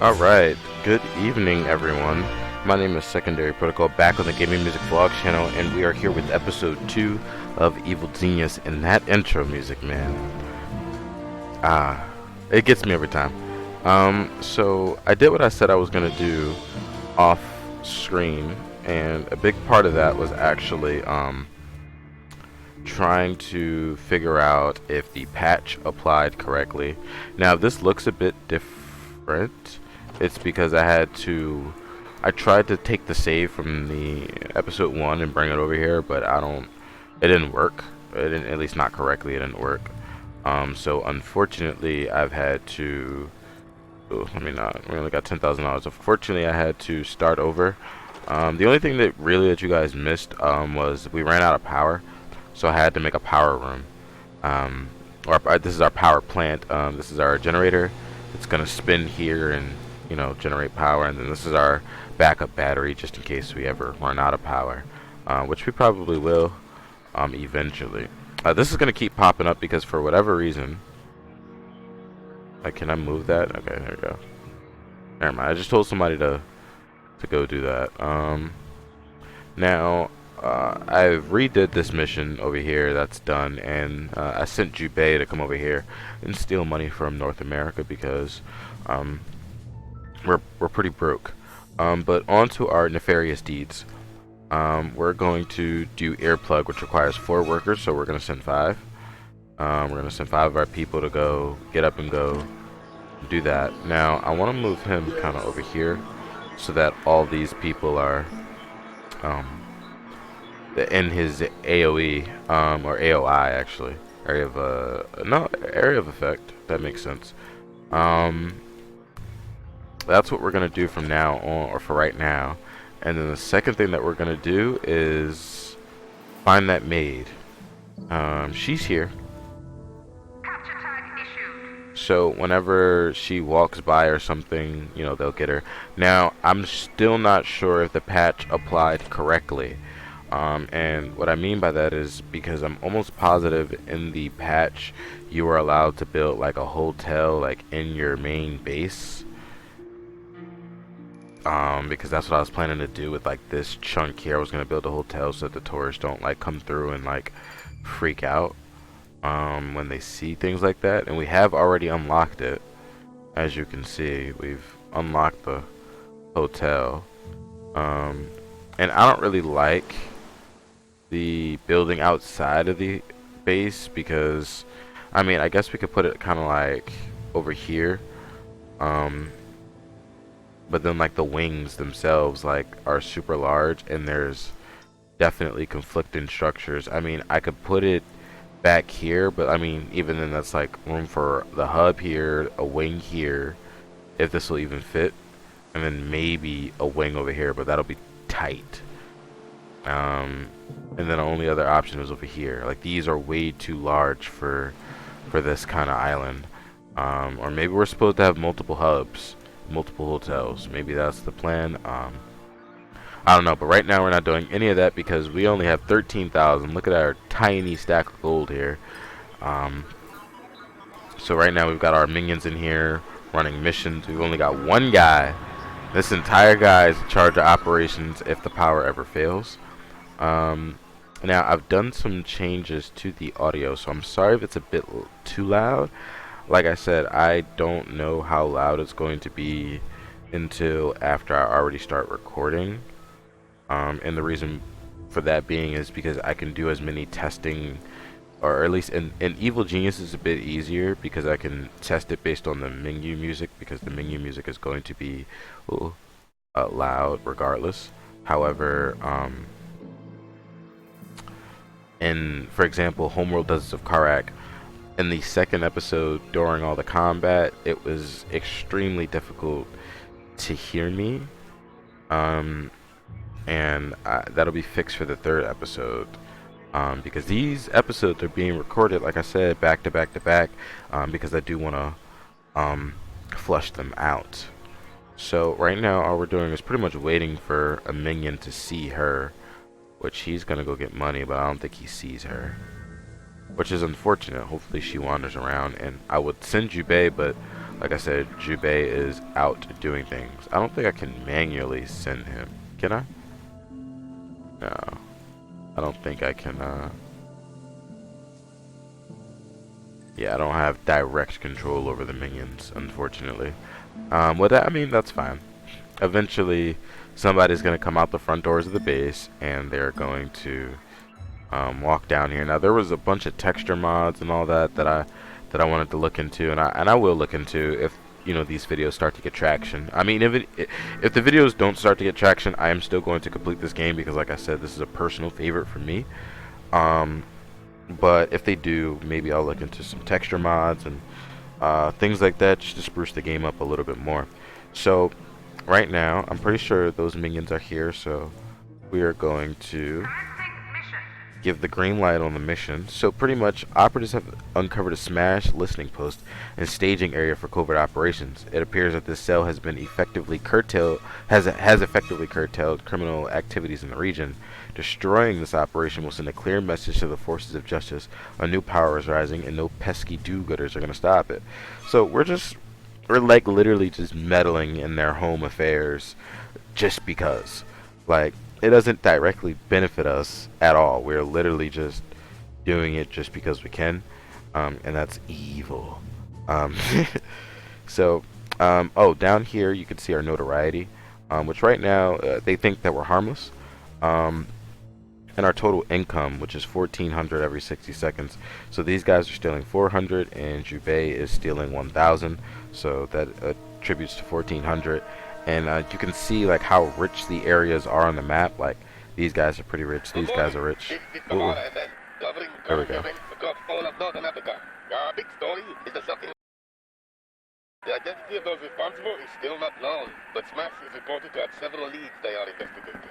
Alright, good evening everyone. My name is Secondary Protocol, back on the Gaming Music Vlog channel, and we are here with episode 2 of Evil Genius. And that intro music, man. It gets me every time. So I did what I said I was gonna do off screen, and a big part of that was actually, trying to figure out if the patch applied correctly. Now, this looks a bit different. It's because I tried to take the save from the episode 1 and bring it over here, but it didn't work. It didn't, at least not correctly, it didn't work. So unfortunately, I've had to, oh, let me not, we only got $10,000. Unfortunately, I had to start over. The only thing that you guys missed, was we ran out of power, so I had to make a power room. This is our power plant. This is our generator. It's gonna spin here and generate power, and then this is our backup battery just in case we ever run out of power, which we probably will eventually. This is gonna keep popping up because for whatever reason, can I move that? Okay, there we go. Never mind. I just told somebody to go do that. Now I've redid this mission over here. That's done, and I sent Jubei to come over here and steal money from North America because we're pretty broke. But on to our nefarious deeds. We're going to do earplug, which requires 4 workers, so we're going to send 5. We're going to send 5 of our people to go get up and go do that. Now, I want to move him kind of over here so that all these people are in his AOE, or AOI actually. Area of effect. That makes sense. That's what we're gonna do from now on, or for right now. And then the second thing that we're gonna do is find that maid. She's here. Capture tag issued. So whenever she walks by or something, they'll get her. Now, I'm still not sure if the patch applied correctly. And what I mean by that is because I'm almost positive in the patch you are allowed to build like a hotel like in your main base. Because that's what I was planning to do with like this chunk here. I was gonna build a hotel so that the tourists don't like come through and like freak out when they see things like that. And we have already unlocked it. As you can see, we've unlocked the hotel. And I don't really like the building outside of the base because, I mean, I guess we could put it kind of like over here. But then like the wings themselves like are super large, and there's definitely conflicting structures. I mean, I could put it back here, but I mean, even then that's like room for the hub here, a wing here, if this will even fit, and then maybe a wing over here, but that'll be tight. And then the only other option is over here. Like, these are way too large for this kind of island. Or maybe we're supposed to have multiple hubs, multiple hotels. Maybe that's the plan. I don't know, but right now we're not doing any of that because we only have 13,000. Look at our tiny stack of gold here. So right now we've got our minions in here running missions. We've only got one guy. This entire guy is in charge of operations if the power ever fails. Now I've done some changes to the audio, so I'm sorry if it's a bit too loud. Like I said, I don't know how loud it's going to be until after I already start recording. And the reason for that being is because I can do as many testing, or at least in Evil Genius is a bit easier because I can test it based on the menu music, because the menu music is going to be loud regardless. However, for example, Homeworld Deserts of Karak, in the second episode during all the combat, it was extremely difficult to hear me. And that'll be fixed for the third episode. Because these episodes are being recorded, like I said, back to back to back, because I do want to flush them out. So right now all we're doing is pretty much waiting for a minion to see her, which he's gonna go get money, but I don't think he sees her, which is unfortunate. Hopefully she wanders around, and I would send Jubei, but Like I said, Jubei is out doing things. I don't think I can manually send him. Can I? No. I don't think I can, yeah, I don't have direct control over the minions, unfortunately. Well, that, I mean, that's fine. Eventually, somebody's going to come out the front doors of the base, and they're going to walk down here. Now, there was a bunch of texture mods and all that that I wanted to look into, and I will look into if these videos start to get traction. I mean, if the videos don't start to get traction, I am still going to complete this game because, like I said, this is a personal favorite for me. But if they do, maybe I'll look into some texture mods and things like that just to spruce the game up a little bit more. So right now, I'm pretty sure those minions are here, so we are going to give the green light on the mission. So pretty much, operatives have uncovered a smashed listening post and staging area for covert operations. It appears that this cell has been effectively curtailed, has effectively curtailed criminal activities in the region. Destroying this operation will send a clear message to the forces of justice. A new power is rising, and no pesky do-gooders are going to stop it. So we're like literally just meddling in their home affairs, just because, like, it doesn't directly benefit us at all. We're literally just doing it just because we can, and that's evil. So, oh, down here you can see our notoriety, which right now they think that we're harmless, and our total income, which is 1,400 every 60 seconds. So these guys are stealing 400, and Jubei is stealing 1,000. So that attributes to 1,400. And you can see like how rich the areas are on the map. Like, these guys are pretty rich. These guys are rich. Ooh. There we go. The identity of those responsible is still not known, but Smash is reported to have several leads they are investigating.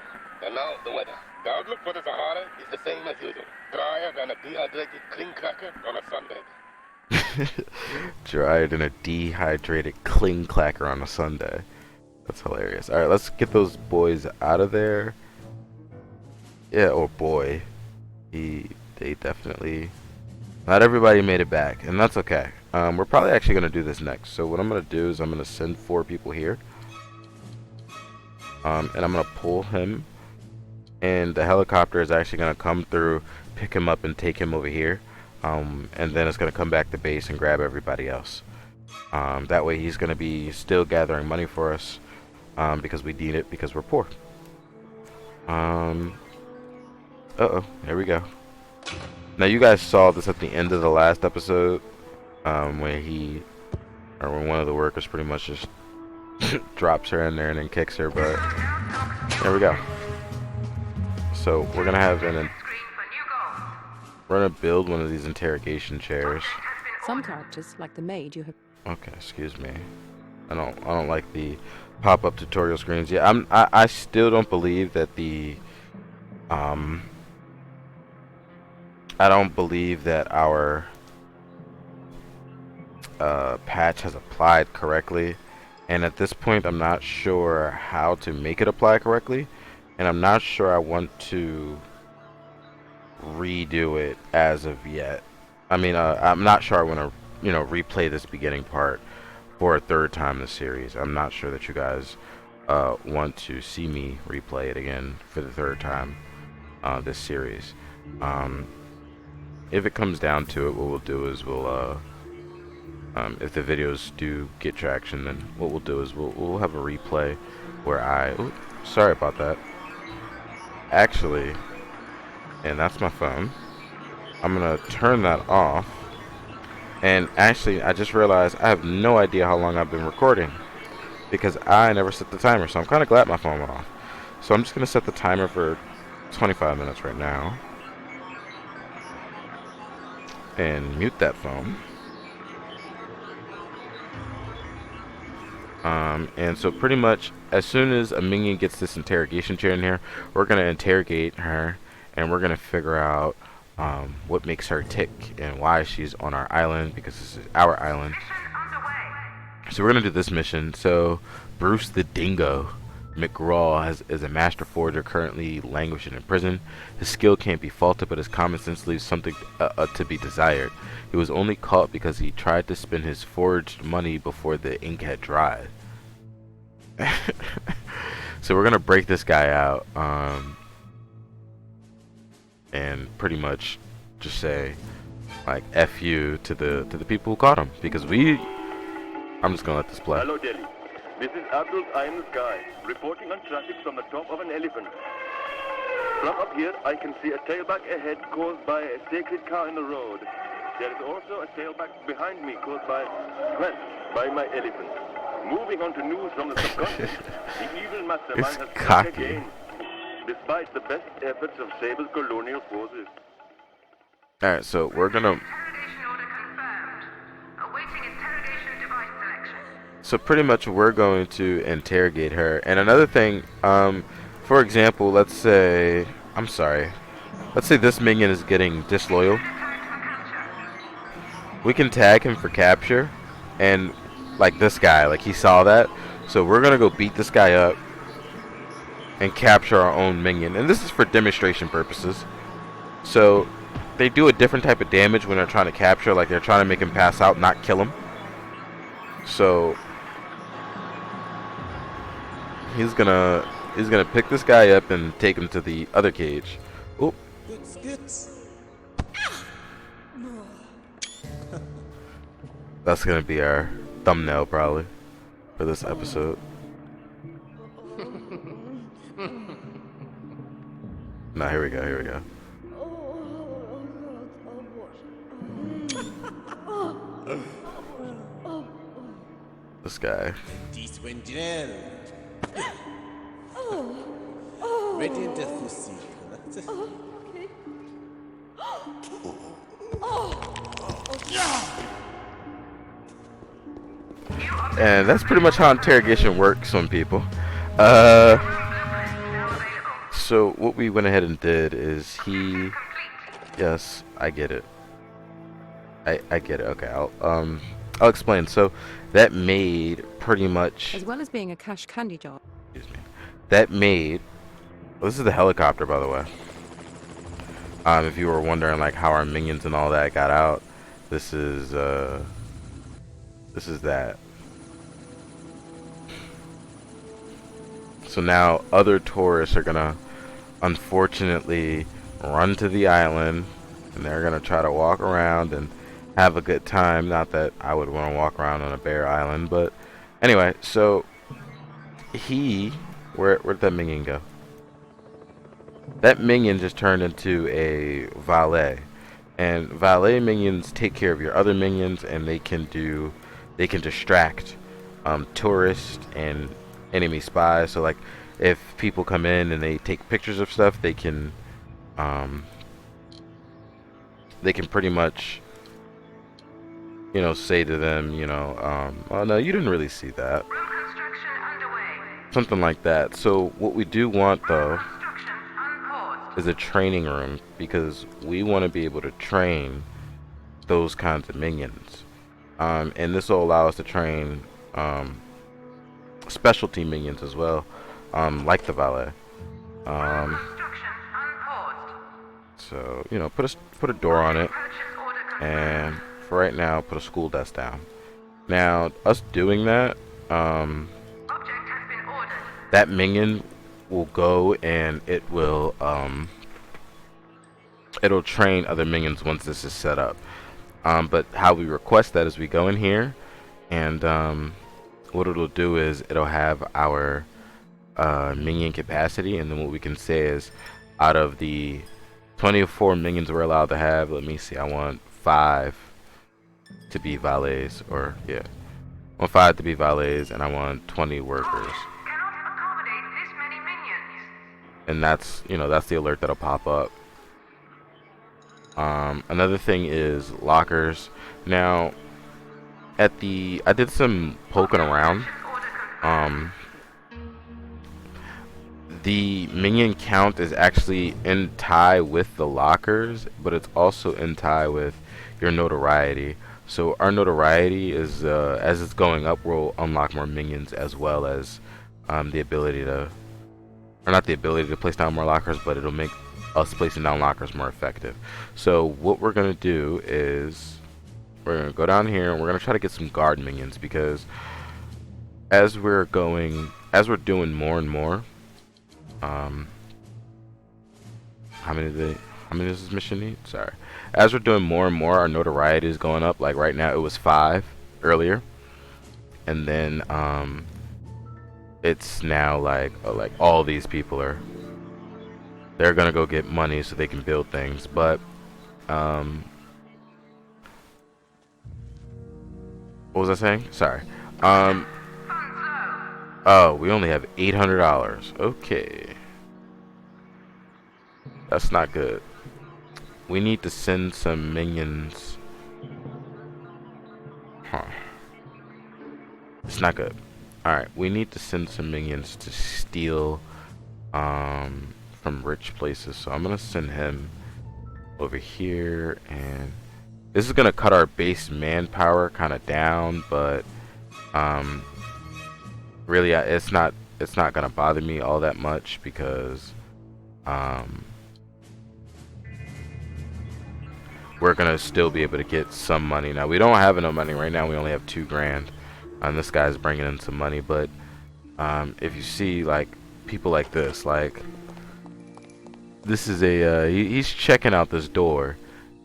And now, the weather. The outlook for the Sahara is the same as usual. Drier than a dehydrated cling cracker on a Sunday. Drier than a dehydrated cling clacker on a Sunday. That's hilarious. Alright, let's get those boys out of there. Yeah, oh boy. They definitely... Not everybody made it back, and that's okay. We're probably actually going to do this next. So what I'm going to do is I'm going to send 4 people here. And I'm going to pull him. And the helicopter is actually going to come through, pick him up, and take him over here. And then it's going to come back to base and grab everybody else. That way he's going to be still gathering money for us. Because we need it, because we're poor. Uh-oh, there we go. Now you guys saw this at the end of the last episode, when one of the workers pretty much just drops her in there and then kicks her, but there we go. So we're gonna build one of these interrogation chairs. Some characters, like the maid you have... Okay, excuse me. I don't like the pop-up tutorial screens. Yeah, I still don't believe that I don't believe that our patch has applied correctly, and at this point I'm not sure how to make it apply correctly, and I'm not sure I want to redo it as of yet. I mean, I'm not sure I want to replay this beginning part for a 3rd time in the series. I'm not sure that you guys want to see me replay it again for the 3rd time this series. If it comes down to it, what we'll do is if the videos do get traction, then what we'll do is we'll have a replay where ooh, sorry about that. Actually, and that's my phone. I'm gonna turn that off. And actually, I just realized I have no idea how long I've been recording because I never set the timer. So I'm kind of glad my phone went off. So I'm just gonna set the timer for 25 minutes right now. And mute that phone. And so pretty much as soon as a minion gets this interrogation chair in here, we're gonna interrogate her and we're gonna figure out what makes her tick and why she's on our island, because this is our island. So we're gonna do this mission. So Bruce the Dingo McGraw is a master forger currently languishing in prison. His skill can't be faulted, but his common sense leaves something to be desired. He was only caught because he tried to spend his forged money before the ink had dried. So we're gonna break this guy out, and pretty much just say like F you to the people who caught him, because I'm just gonna let this play. Hello, Delhi. This is Abdul's Eye in the Sky, reporting on traffic from the top of an elephant. From up here, I can see a tailback ahead caused by a sacred cow in the road. There is also a tailback behind me caused by stress by my elephant. Moving on to news from the subcontinent, the evil mastermind It's has cocky. struck again, despite the best efforts of Sable's colonial forces. Alright, so we're gonna... Interrogation order confirmed. Awaiting interrogation device selection. So pretty much we're going to interrogate her. And another thing, for example, let's say this minion is getting disloyal. We can tag him for capture, and like this guy, like he saw that. So we're gonna go beat this guy up and capture our own minion. And this is for demonstration purposes. So they do a different type of damage when they're trying to capture, like they're trying to make him pass out, not kill him. So he's gonna pick this guy up and take him to the other cage. Oop. That's gonna be our thumbnail probably for this episode. Nah, here we go. This guy. And that's pretty much how interrogation works on people. So what we went ahead and did is yes, I get it. I get it. Okay, I'll explain. So that made pretty much, As well as being a cash candy job. excuse me, that made, this is the helicopter, by the way. If you were wondering like how our minions and all that got out, this is that. So now other tourists are gonna unfortunately run to the island, and they're gonna try to walk around and have a good time. Not that I would want to walk around on a bare island, but anyway. So where'd that minion go? That minion just turned into a valet, and valet minions take care of your other minions, and they can distract tourists and enemy spies. So like if people come in and they take pictures of stuff, they can pretty much, you know, say to them, you know, oh no, you didn't really see that, Room construction underway. something like that. So what we do want though Construction unpaused. is a training room, because we want to be able to train those kinds of minions, and this will allow us to train specialty minions as well, like the valet. Construction unpaused. So you know, put a door on it, Purchase order confirmed. and for right now put a school desk down. Now us doing that, Object has been ordered. that minion will go and it'll train other minions once this is set up. But how we request that is we go in here, and what it'll do is it'll have our minion capacity, and then what we can say is, out of the 24 minions we're allowed to have, let me see, I want 5 to be valets, or yeah, I want 5 to be valets, and I want 20 workers. Cannot accommodate this many minions. And that's, you know, that's the alert that'll pop up. Another thing is lockers. Now I did some poking around. The minion count is actually in tie with the lockers, but it's also in tie with your notoriety. So our notoriety is, as it's going up, we'll unlock more minions, as well as the ability to, or not the ability to place down more lockers, but it'll make us placing down lockers more effective. So what we're gonna do is we're gonna go down here and we're gonna try to get some guard minions, because as we're doing more and more, how many does this mission need? Sorry. As we're doing more and more, our notoriety is going up. Like right now, it was 5 earlier, and then it's now like all these people they're gonna go get money so they can build things. But what was I saying? Sorry. Oh, we only have $800. Okay, that's not good. We need to send some minions. Huh. It's not good. Alright, we need to send some minions to steal from rich places. So I'm gonna send him over here, and this is gonna cut our base manpower kind of down, but really it's not gonna bother me all that much, because we're gonna still be able to get some money. Now we don't have enough money right now. We only have 2 grand, and this guy's bringing in some money. But if you see like people like this, like this is he's checking out this door,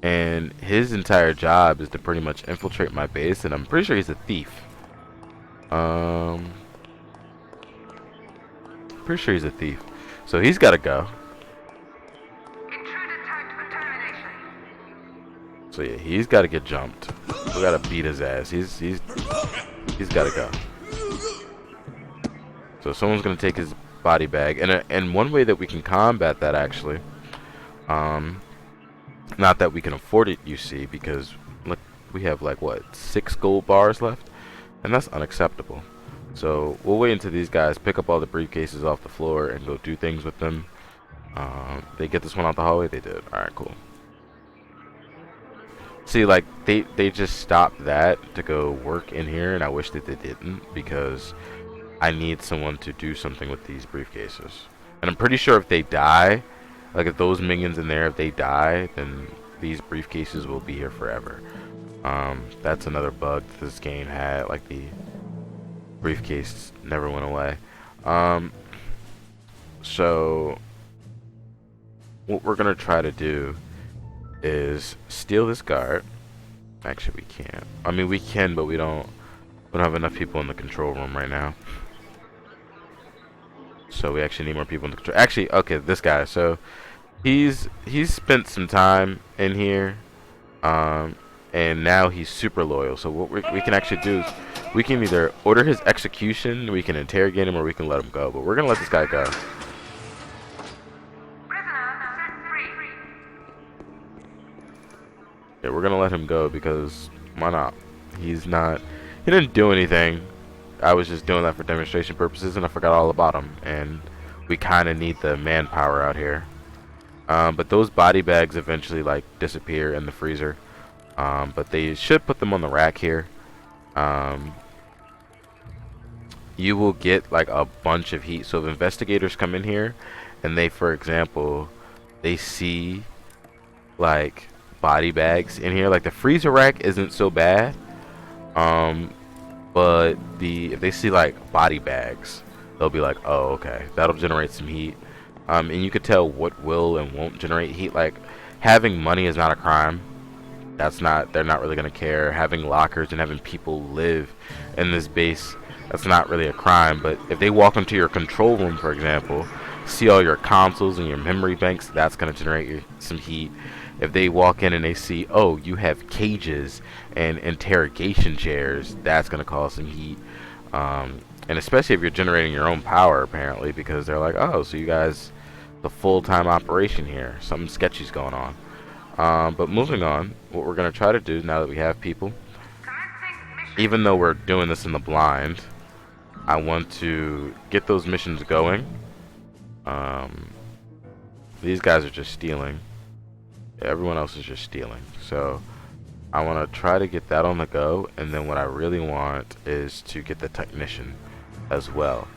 and his entire job is to pretty much infiltrate my base, and I'm pretty sure he's a thief. Pretty sure he's a thief, so he's got to go. Intruder tagged for termination. So yeah, he's got to get jumped. We gotta beat his ass. He's got to go. So someone's gonna take his body bag, and one way that we can combat that, actually, not that we can afford it, you see, because look, we have like what, 6 gold bars left, and that's unacceptable. So we'll wait until these guys pick up all the briefcases off the floor and go do things with them. They get this one out the hallway. They did. All right, cool. See, like they just stopped that to go work in here, and I wish that they didn't, because I need someone to do something with these briefcases. And I'm pretty sure if they die, like if those minions in there, if they die, then these briefcases will be here forever. That's another bug that this game had, like the briefcase never went away. So what we're gonna try to do is steal this guard. Actually, we can't. I mean, we can, but we don't have enough people in the control room right now. So we actually need more people in the control. Actually, okay, this guy. So he's spent some time in here, and now he's super loyal. So what we can actually do is we can either order his execution, we can interrogate him, or we can let him go. But we're gonna let this guy go. Yeah, we're gonna let him go, because why not? He didn't do anything. I was just doing that for demonstration purposes, and I forgot all about him. And we kind of need the manpower out here. But those body bags eventually like disappear in the freezer. But they should put them on the rack here. You will get like a bunch of heat. So if investigators come in here and they, for example, they see like body bags in here, like the freezer rack isn't so bad, but if they see like body bags, they'll be like, oh, okay, that'll generate some heat. And you could tell what will and won't generate heat. Like having money is not a crime. They're not really gonna care. Having lockers and having people live in this base, that's not really a crime. But if they walk into your control room, for example, see all your consoles and your memory banks, that's gonna generate some heat. If they walk in and they see, oh, you have cages and interrogation chairs, that's gonna cause some heat. And especially if you're generating your own power, apparently, because they're like, oh, so you guys, the full-time operation here, something sketchy's going on. But moving on, what we're gonna try to do now that we have people, even though we're doing this in the blind, I want to get those missions going. These guys are just stealing. Everyone else is just stealing. So I want to try to get that on the go, and then what I really want is to get the technician as well.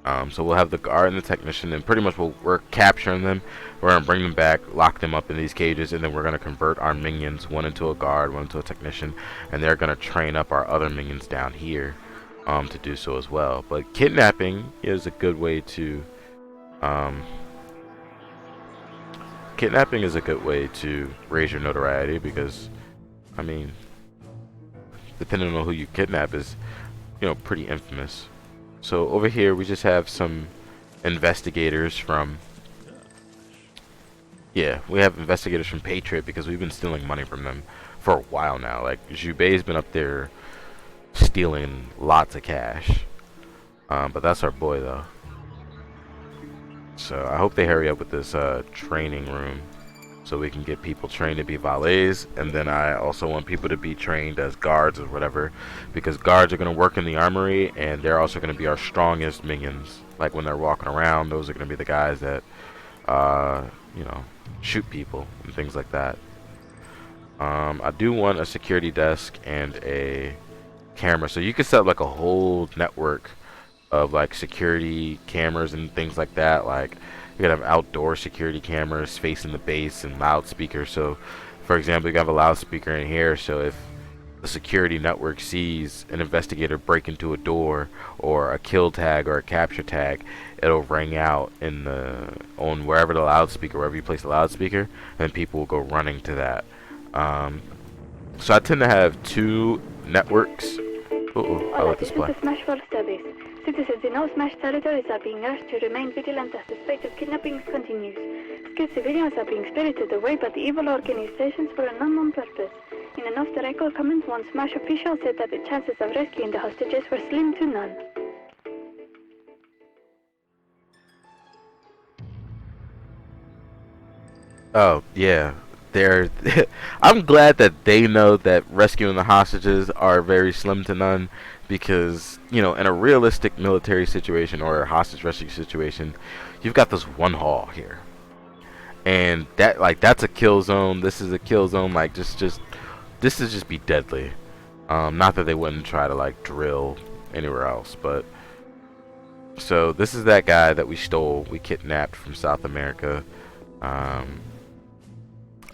So we'll have the guard and the technician, and pretty much we're capturing them. We're gonna bring them back, lock them up in these cages, and then we're gonna convert our minions, one into a guard, one into a technician, and they're gonna train up our other minions down here to do so as well. But kidnapping is a good way to raise your notoriety, because I mean, depending on who you kidnap is, you know, pretty infamous. So over here we just have some investigators from, yeah, we have investigators from Patriot, because we've been stealing money from them for a while now. Like, Jubei's been up there stealing lots of cash. But that's our boy though. So I hope they hurry up with this training room, so we can get people trained to be valets, and then I also want people to be trained as guards or whatever, because guards are going to work in the armory, and they're also going to be our strongest minions. Like when they're walking around, those are going to be the guys that you know, shoot people and things like that. I do want a security desk and a camera, so you can set up like a whole network of like security cameras and things like that. Like, you could have outdoor security cameras facing the base and loudspeakers. So for example, you have a loudspeaker in here, so if the security network sees an investigator break into a door, or a kill tag or a capture tag, it'll ring out in the on wherever the loudspeaker, wherever you place the loudspeaker, and people will go running to that. So I tend to have two networks. I'll let this play. This is the Smashville studies. Citizens in all Smash territories are being urged to remain vigilant as the spate of kidnappings continues. Skilled civilians are being spirited away by the evil organizations for an unknown purpose. In an off-the-record comment, one Smash official said that the chances of rescuing the hostages were slim to none. Oh yeah, they're I'm glad that they know that rescuing the hostages are very slim to none, because, you know, in a realistic military situation or a hostage rescue situation, you've got this one hall here, and that, like, that's a kill zone. This is a kill zone. Like, this is just be deadly. Not that they wouldn't try to like drill anywhere else, but so this is that guy that we kidnapped from South America.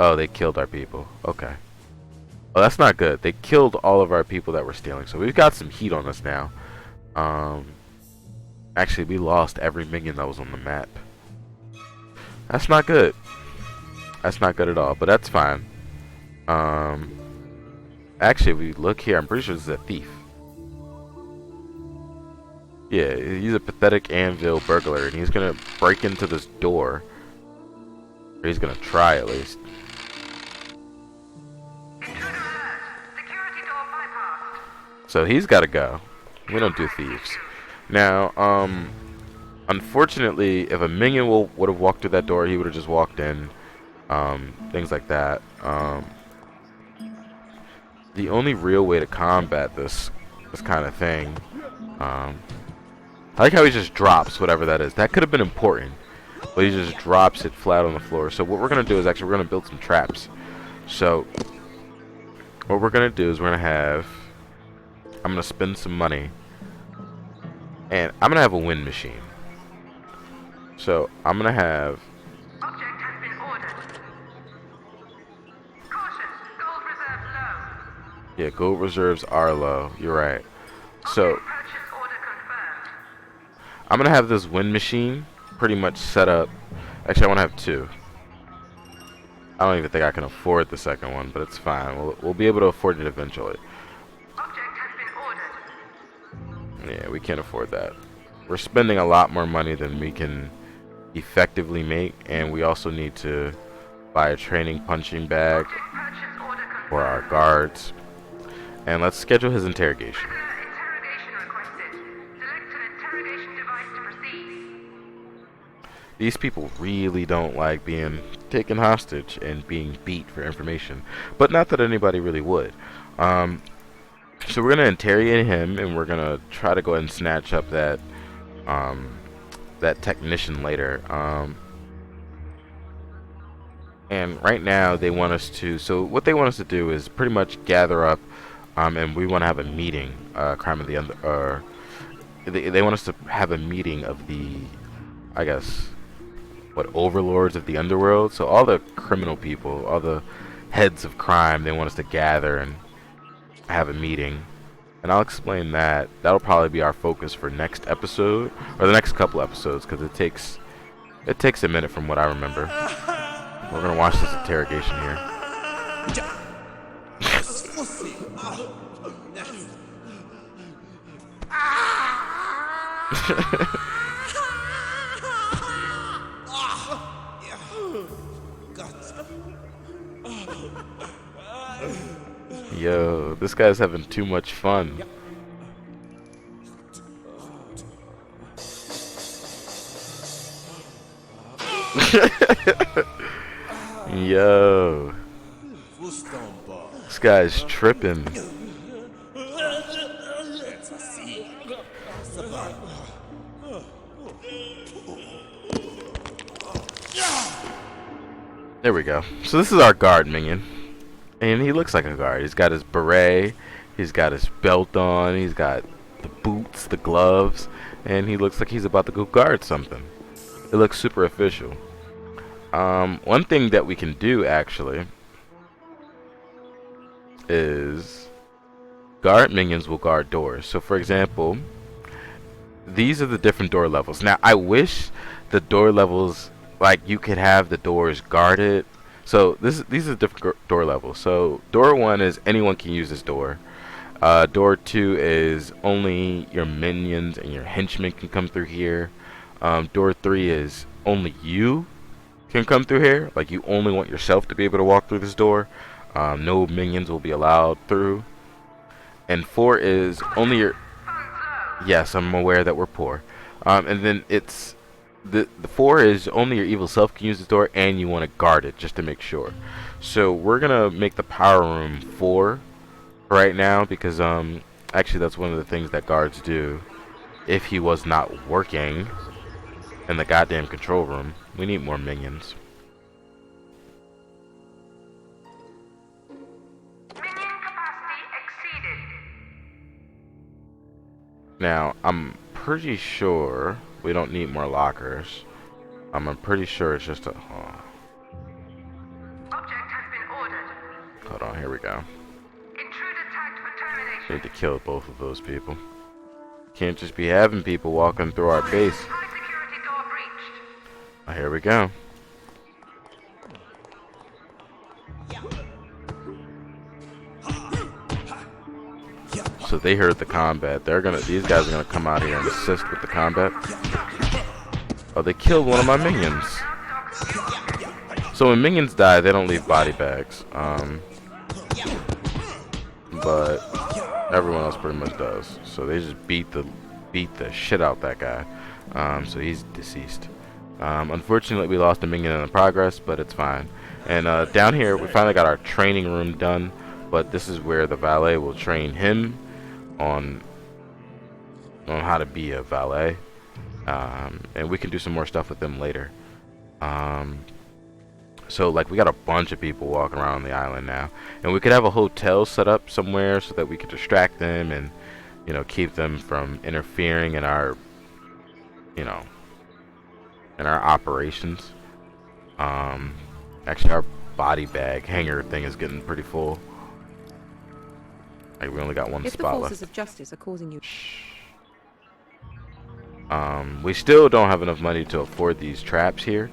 Oh, they killed our people. Okay. Oh, that's not good. They killed all of our people that were stealing. So we've got some heat on us now. Actually, we lost every minion that was on the map. That's not good. That's not good at all, but that's fine. Actually, if we look here, I'm pretty sure this is a thief. Yeah, he's a pathetic anvil burglar, and he's gonna break into this door. Or he's gonna try, at least. So he's got to go. We don't do thieves. Now, unfortunately, if a minion would have walked through that door, he would have just walked in. Things like that. The only real way to combat this kind of thing, I like how he just drops whatever that is. That could have been important, but he just drops it flat on the floor. So what we're gonna do is actually we're gonna build some traps. So what we're gonna do is I'm gonna spend some money, and I'm gonna have a wind machine. So I'm gonna have. Object has been ordered. Caution, gold reserves low. Yeah, gold reserves are low. You're right. So Purchase order confirmed. I'm gonna have this wind machine pretty much set up. Actually, I want to have two. I don't even think I can afford the second one, but it's fine. We'll be able to afford it eventually. Object has been ordered. Yeah, we can't afford that. We're spending a lot more money than we can effectively make, and we also need to buy a training punching bag Purchase order confirmed. for our guards. And let's schedule his interrogation. Interrogation requested. Select an interrogation device to proceed. These people really don't like being taken hostage and being beat for information, but not that anybody really would. So we're gonna interrogate him, and we're gonna try to go ahead and snatch up that that technician later. And right now they want us to. So what they want us to do is pretty much gather up, and we want to have a meeting. Crime of the they want us to have a meeting of the, I guess, what, overlords of the underworld. So all the criminal people, all the heads of crime, they want us to gather and have a meeting. And I'll explain that. That'll probably be our focus for next episode, or the next couple episodes, because it takes a minute from what I remember. We're gonna watch this interrogation here. Yo, this guy's having too much fun. Yo, this guy's tripping. There we go. So this is our guard minion. And he looks like a guard. He's got his beret, he's got his belt on, he's got the boots, the gloves, and he looks like he's about to go guard something. It looks super official. One thing that we can do actually is guard minions will guard doors. So for example, these are the different door levels. Now I wish the door levels, like, you could have the doors guarded. So these are different door levels. So door 1 is anyone can use this door. Door 2 is only your minions and your henchmen can come through here. Door 3 is only you can come through here. Like, you only want yourself to be able to walk through this door. No minions will be allowed through. And 4 is only your... Yes, I'm aware that we're poor. And then it's... The 4 is only your evil self can use this door, and you want to guard it just to make sure. So we're gonna make the power room 4 right now, because actually that's one of the things that guards do if he was not working in the goddamn control room. We need more minions. Minion capacity exceeded. Now I'm pretty sure we don't need more lockers. I'm pretty sure it's just a... Object has been ordered. Hold on, here we go. Intruder tagged for termination. Need to kill both of those people. Can't just be having people walking through our base. High security door breached. Oh, here we go. So they heard the combat. These guys are gonna come out here and assist with the combat. Oh, they killed one of my minions. So when minions die, they don't leave body bags. But everyone else pretty much does. So they just beat the shit out that guy. So he's deceased. Unfortunately, we lost a minion in the progress, but it's fine. And down here, we finally got our training room done. But this is where the valet will train him on how to be a valet. And we can do some more stuff with them later. So like, we got a bunch of people walking around the island now, and we could have a hotel set up somewhere so that we could distract them and, you know, keep them from interfering in our, you know, in our operations. Actually, our body bag hanger thing is getting pretty full. Like, we only got one If the spot forces left. of justice are causing you... We still don't have enough money to afford these traps here.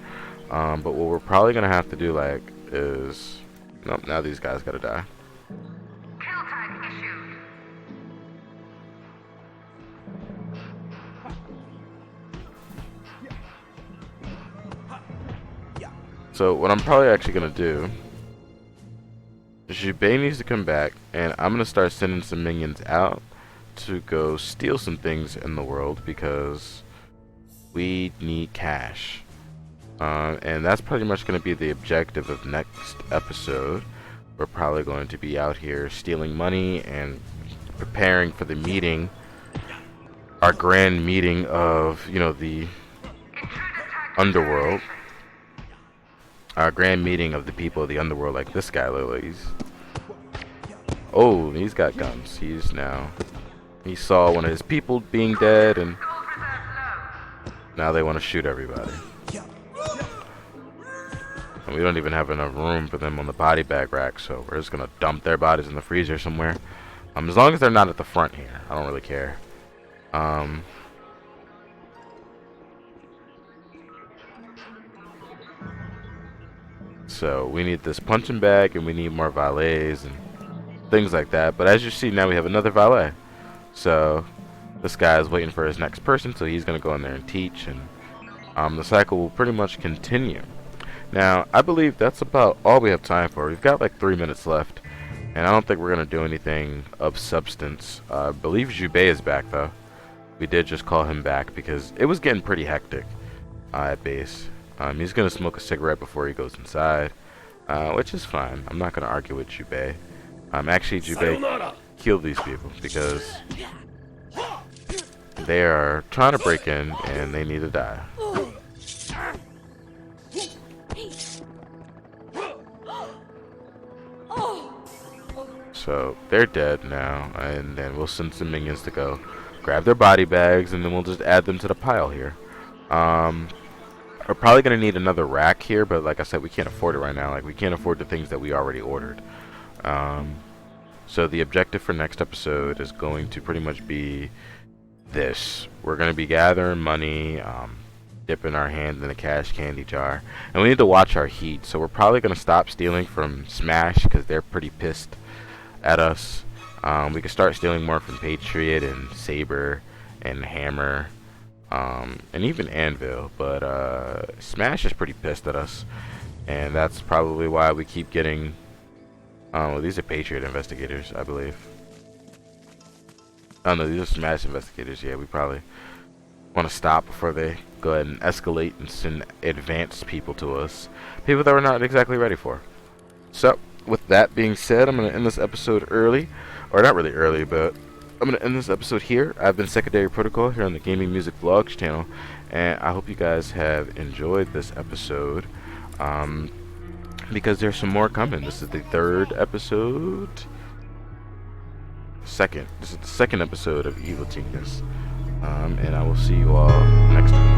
But what we're probably gonna have to do, like, is... Nope, now these guys gotta die. Kill tag issued. So what I'm probably actually gonna do is Jubei needs to come back, and I'm gonna start sending some minions out to go steal some things in the world, because we need cash. And that's pretty much going to be the objective of next episode. We're probably going to be out here stealing money and preparing for the meeting, our grand meeting of, you know, the underworld. Our grand meeting of the people of the underworld, like this guy, literally. Oh, he's got guns. He's now He saw one of his people being dead, and Gold reserves low. now they want to shoot everybody. And we don't even have enough room for them on the body bag rack, so we're just gonna dump their bodies in the freezer somewhere. As long as they're not at the front here, I don't really care. So we need this punching bag, and we need more valets and things like that. But as you see, now we have another valet. So this guy is waiting for his next person, so he's gonna go in there and teach, and the cycle will pretty much continue. Now, I believe that's about all we have time for. We've got like 3 minutes left, and I don't think we're going to do anything of substance. I believe Jubei is back, though. We did just call him back because it was getting pretty hectic at base. He's going to smoke a cigarette before he goes inside, which is fine. I'm not going to argue with Jubei. Actually, Jubei killed these people because they are trying to break in, and they need to die. So they're dead now, and then we'll send some minions to go grab their body bags, and then we'll just add them to the pile here. We're probably gonna need another rack here, but like I said, we can't afford it right now. Like, we can't afford the things that we already ordered. So the objective for next episode is going to pretty much be this. We're gonna be gathering money, dipping our hands in a cash candy jar, and we need to watch our heat. So we're probably gonna stop stealing from Smash because they're pretty pissed at us. We can start stealing more from Patriot and Saber and Hammer, and even Anvil, but Smash is pretty pissed at us, and that's probably why we keep getting well, these are Patriot investigators, I believe. Oh no, these are Smash investigators. Yeah, we probably want to stop before they go ahead and escalate and send advanced people to us, people that we're not exactly ready for. So with that being said, I'm going to end this episode early, or not really early, but I'm going to end this episode here. I've been Secondary Protocol here on the Gaming Music Vlogs channel, and I hope you guys have enjoyed this episode, because there's some more coming. This is the third episode. This is the second episode of Evil Genius, and I will see you all next time.